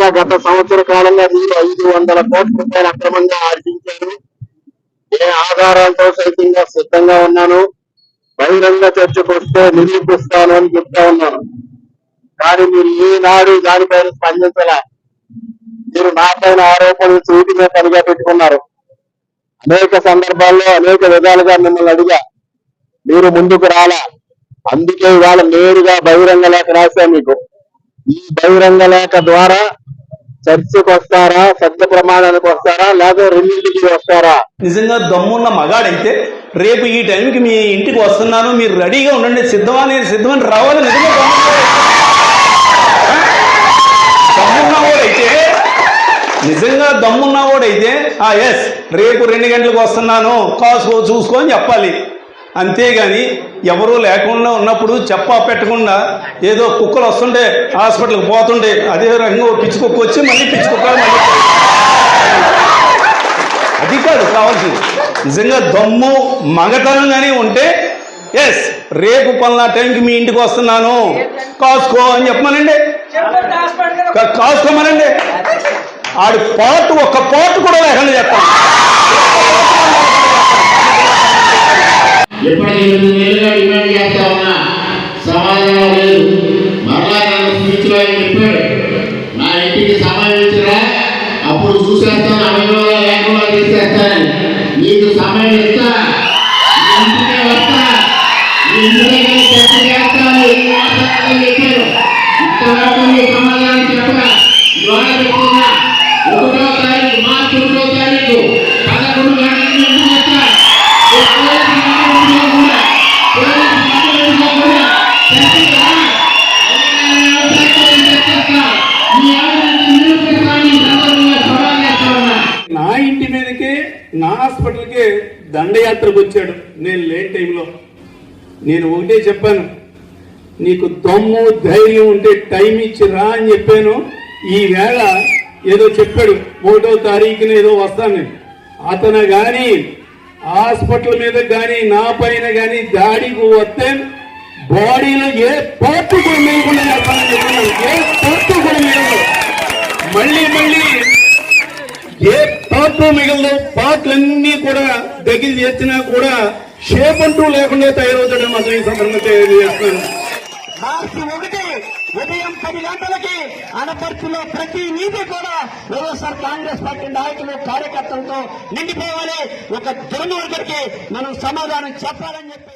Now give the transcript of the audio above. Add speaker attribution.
Speaker 1: విధంగా గత సంవత్సర కాలంగా మీరు 500 కోట్ల రూపాయలు అక్రమంగా ఆర్జించారు. ఏ ఆధారాలతో సైతంగా సిద్ధంగా ఉన్నాను, బహిరంగ చర్చకు వస్తే నిరూపిస్తాను అని చెప్తా ఉన్నాను. కానీ మీరు ఈనాడు దానిపైన స్పందించలే. మీరు నాపైన ఆరోపణలు చూటినే పనిగా పెట్టుకున్నారు. అనేక సందర్భాల్లో అనేక విధాలుగా మిమ్మల్ని అడిగా, మీరు ముందుకు రాలా. అందుకే ఇవాళ నేరుగా బహిరంగ లేఖ రాశా మీకు. ఈ బహిరంగ లేఖ ద్వారా చర్చకు వస్తారా, సత్య ప్రమాణానికి వస్తారా, లేదా రెండింటికి వస్తారా?
Speaker 2: నిజంగా దమ్మున్న మగాడైతే రేపు ఈ టైంకి మీ ఇంటికి వస్తున్నాను, మీరు రెడీగా ఉండండి, సిద్ధమని రావాలి. నిజంగా దమ్మున్నవాడైతే ఎస్ రేపు 2 గంటలకు వస్తున్నాను, కాసుకో చూసుకో అని చెప్పాలి. అంతేగాని ఎవరూ లేకుండా ఉన్నప్పుడు చెప్పా పెట్టకుండా ఏదో కుక్కలు వస్తుంటే హాస్పిటల్కి పోతుంటే అదే రకంగా పిచ్చి కుక్క వచ్చి మళ్ళీ పిచ్చి కుక్క అది కాదు కావాల్సింది. నిజంగా దమ్ము మగతనంగానే ఉంటే ఎస్ రేపు పలానా టైంకి మీ ఇంటికి వస్తున్నాను, కాసుకో అని చెప్పమనండి, కాసుకోమనండి. ఆడి ఒక్క పాటు కూడా లేకుండా చెప్తాను.
Speaker 3: ఇప్పటికి 8 నెలలుగా డిమాండ్ చేస్తా ఉన్నా, సమాధానం లేదు. మరలా నన్ను స్పీచ్లో ఆయన చెప్పాడు, నా ఇంటికి సమయం ఇచ్చిరా, అప్పుడు చూసేస్తాను, అభిమానాలు లేకుండా తీసేస్తానని. నీకు సమయం ఇస్తా, ఇంటికే వస్తా, ఇంటికే చర్చ చేస్తాను చెప్పారు. ఇంతవరకు నీ సమాధానం చెప్పగా ఇవాళ చెప్తున్నా, 1వ తారీఖు మార్చి 1వ తారీఖు 11 గంటలకు ఇంటికి వస్తా.
Speaker 2: నా ఇంటి మీదకే, నా హాస్పిటల్కే దండయాత్రకు వచ్చాడు నేను లేని టైంలో. నేను ఒకటే చెప్పాను, నీకు దమ్ము ధైర్యం ఉంటే టైం ఇచ్చి రా అని చెప్పాను. ఈవేళ ఏదో చెప్పాడు 1వ తారీఖున ఏదో వస్తాను నేను. అతను కానీ హాస్పిటల్ మీద కానీ నా పైన కానీ దాడికి వస్తే బాడీలో ఏ పార్ట్ కూడా మేయకుండా చెప్పాలని చెప్పినాను. ఏ పార్ట్ కూడా మిగలదు, మళ్ళీ ఏ పార్ట్ మిగలదు. పార్ట్లన్నీ కూడా దగ్గర చేసినా కూడా షేప్ అంటూ లేకుండా తయారవుతాడని మాత్రం ఈ సందర్భంగా తెలియజేస్తున్నాను.
Speaker 4: మార్చి 1 ఉదయం 10 గంటలకి అనపర్తిలో ప్రతి వీధి కూడా వైఎస్ఆర్ కాంగ్రెస్ పార్టీ నాయకులు కార్యకర్తలతో నిండిపోవాలి. ఒక దుర్మార్గుడికి మనం సమాధానం చెప్పాలని చెప్పి